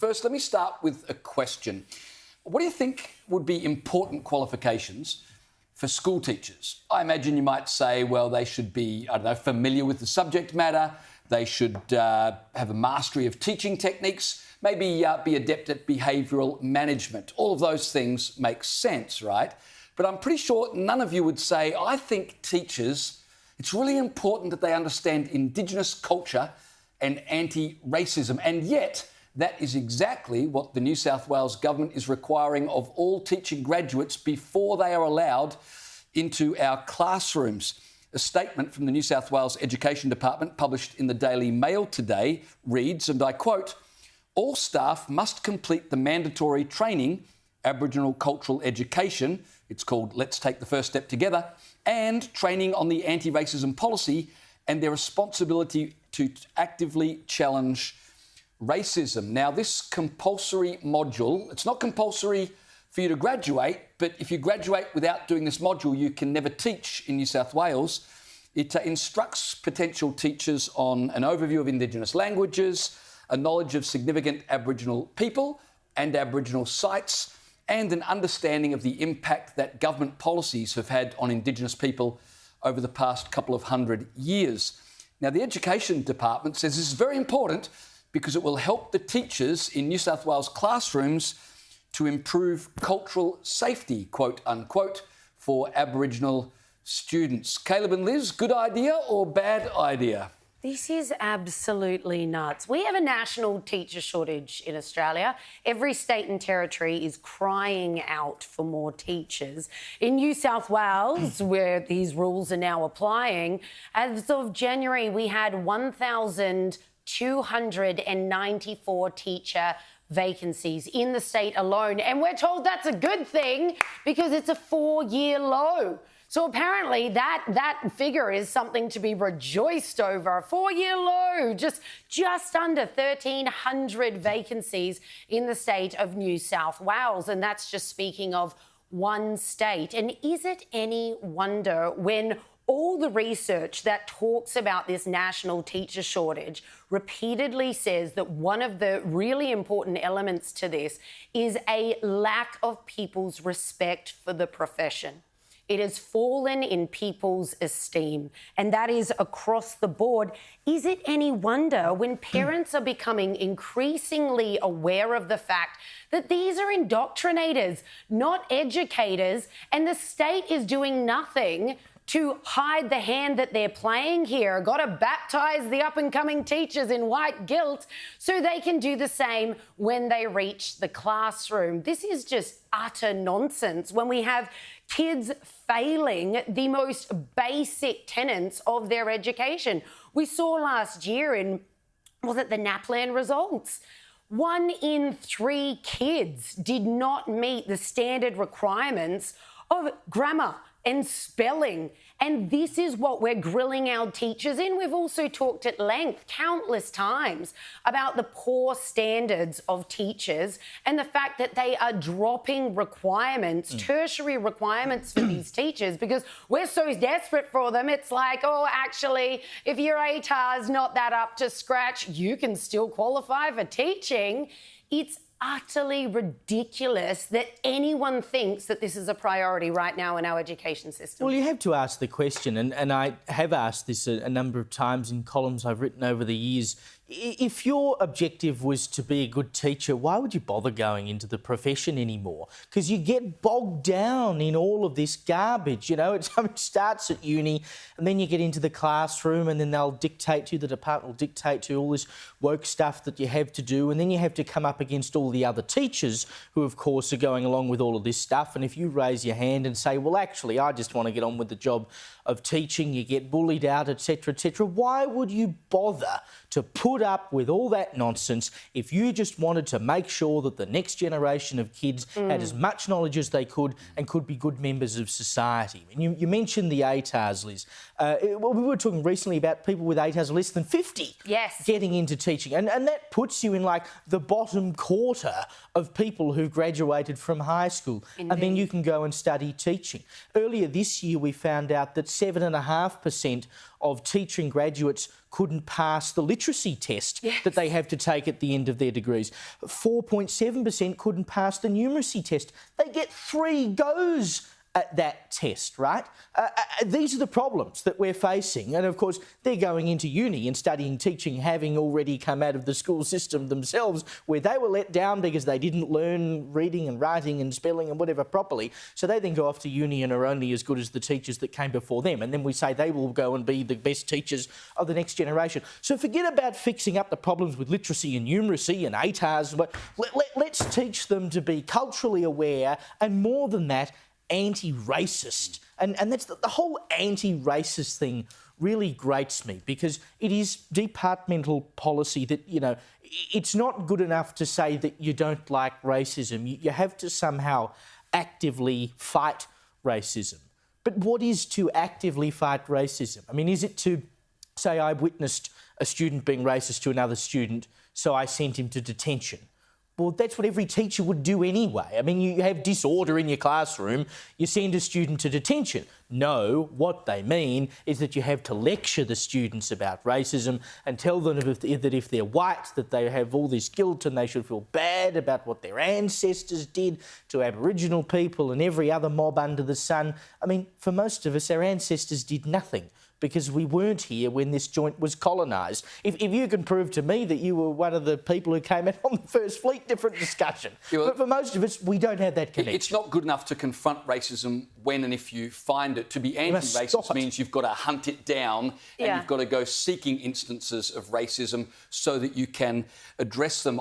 First, let me start with a question. What do you think would be important qualifications for school teachers? I imagine you might say, well, they should be, familiar with the subject matter. They should have a mastery of teaching techniques, maybe be adept at behavioural management. All of those things make sense, right? But I'm pretty sure none of you would say, I think teachers, it's really important that they understand Indigenous culture and anti-racism. And yet, that is exactly what the New South Wales government is requiring of all teaching graduates before they are allowed into our classrooms. A statement from the New South Wales Education Department published in the Daily Mail today reads, and I quote, "All staff must complete the mandatory training, Aboriginal cultural education," it's called Let's Take the First Step Together, and training on the anti-racism policy and their responsibility to actively challenge racism. Now, this compulsory module, it's not compulsory for you to graduate, but if you graduate without doing this module, you can never teach in New South Wales. It instructs potential teachers on an overview of Indigenous languages, a knowledge of significant Aboriginal people and Aboriginal sites, and an understanding of the impact that government policies have had on Indigenous people over the past couple of hundred years. Now, the Education Department says this is very important because it will help the teachers in New South Wales classrooms to improve cultural safety, quote unquote, for Aboriginal students. Caleb and Liz, good idea or bad idea? This is absolutely nuts. We have a national teacher shortage in Australia. Every state and territory is crying out for more teachers. In New South Wales, where these rules are now applying, as of January, we had 1,294 teacher vacancies in the state alone. And we're told that's a good thing because it's a 4-year low. So apparently that figure is something to be rejoiced over. A 4-year low, just under 1,300 vacancies in the state of New South Wales. And that's just speaking of one state. And is it any wonder when all the research that talks about this national teacher shortage repeatedly says that one of the really important elements to this is a lack of people's respect for the profession. It has fallen in people's esteem, and that is across the board. Is it any wonder when parents are becoming increasingly aware of the fact that these are indoctrinators, not educators, and the state is doing nothing to hide the hand that they're playing here? Got to baptise the up-and-coming teachers in white guilt so they can do the same when they reach the classroom. This is just utter nonsense when we have kids failing the most basic tenets of their education. We saw last year in, was it the NAPLAN results? 1 in 3 kids did not meet the standard requirements of grammar and spelling. And this is what we're grilling our teachers in. We've also talked at length countless times about the poor standards of teachers and the fact that they are dropping requirements, tertiary requirements for these teachers because we're so desperate for them. It's like, oh, actually, if your ATAR is not that up to scratch, you can still qualify for teaching. It's utterly ridiculous that anyone thinks that this is a priority right now in our education system. Well, you have to ask the question, and I have asked this a number of times in columns I've written over the years. If your objective was to be a good teacher, why would you bother going into the profession anymore? Because you get bogged down in all of this garbage, you know. It starts at uni and then you get into the classroom and then they'll dictate to you, the department will dictate to you all this woke stuff that you have to do, and then you have to come up against all the other teachers who, of course, are going along with all of this stuff. And if you raise your hand and say, well, actually, I just want to get on with the job of teaching, you get bullied out, etc., etc. Why would you bother to put up with all that nonsense if you just wanted to make sure that the next generation of kids had as much knowledge as they could and could be good members of society? And you mentioned the ATARs, Liz. We were talking recently about people with ATARs less than 50 getting into teaching. And that puts you in, like, the bottom quarter of people who've graduated from high school. Indeed. And then you can go and study teaching. Earlier this year, we found out that 7.5% of teaching graduates couldn't pass the literacy test that they have to take at the end of their degrees. 4.7% couldn't pass the numeracy test. They get 3 goes at that test, right? These are the problems that we're facing. And of course, they're going into uni and studying teaching, having already come out of the school system themselves, where they were let down because they didn't learn reading and writing and spelling and whatever properly. So they then go off to uni and are only as good as the teachers that came before them. And then we say they will go and be the best teachers of the next generation. So forget about fixing up the problems with literacy and numeracy and ATARs, but let's teach them to be culturally aware, and more than that, anti-racist. And that's the whole anti-racist thing really grates me, because it is departmental policy that, you know, it's not good enough to say that you don't like racism. You have to somehow actively fight racism. But what is to actively fight racism? I mean, is it to say I witnessed a student being racist to another student, so I sent him to detention? Well, that's what every teacher would do anyway. I mean, you have disorder in your classroom, you send a student to detention. No, what they mean is that you have to lecture the students about racism and tell them that if they're white, that they have all this guilt and they should feel bad about what their ancestors did to Aboriginal people and every other mob under the sun. I mean, for most of us, our ancestors did nothing, because we weren't here when this joint was colonised. If you can prove to me that you were one of the people who came out on the First Fleet, different discussion. But for most of us, we don't have that connection. It's not good enough to confront racism when and if you find it. To be anti-racist means you've got to hunt it down and you've got to go seeking instances of racism so that you can address them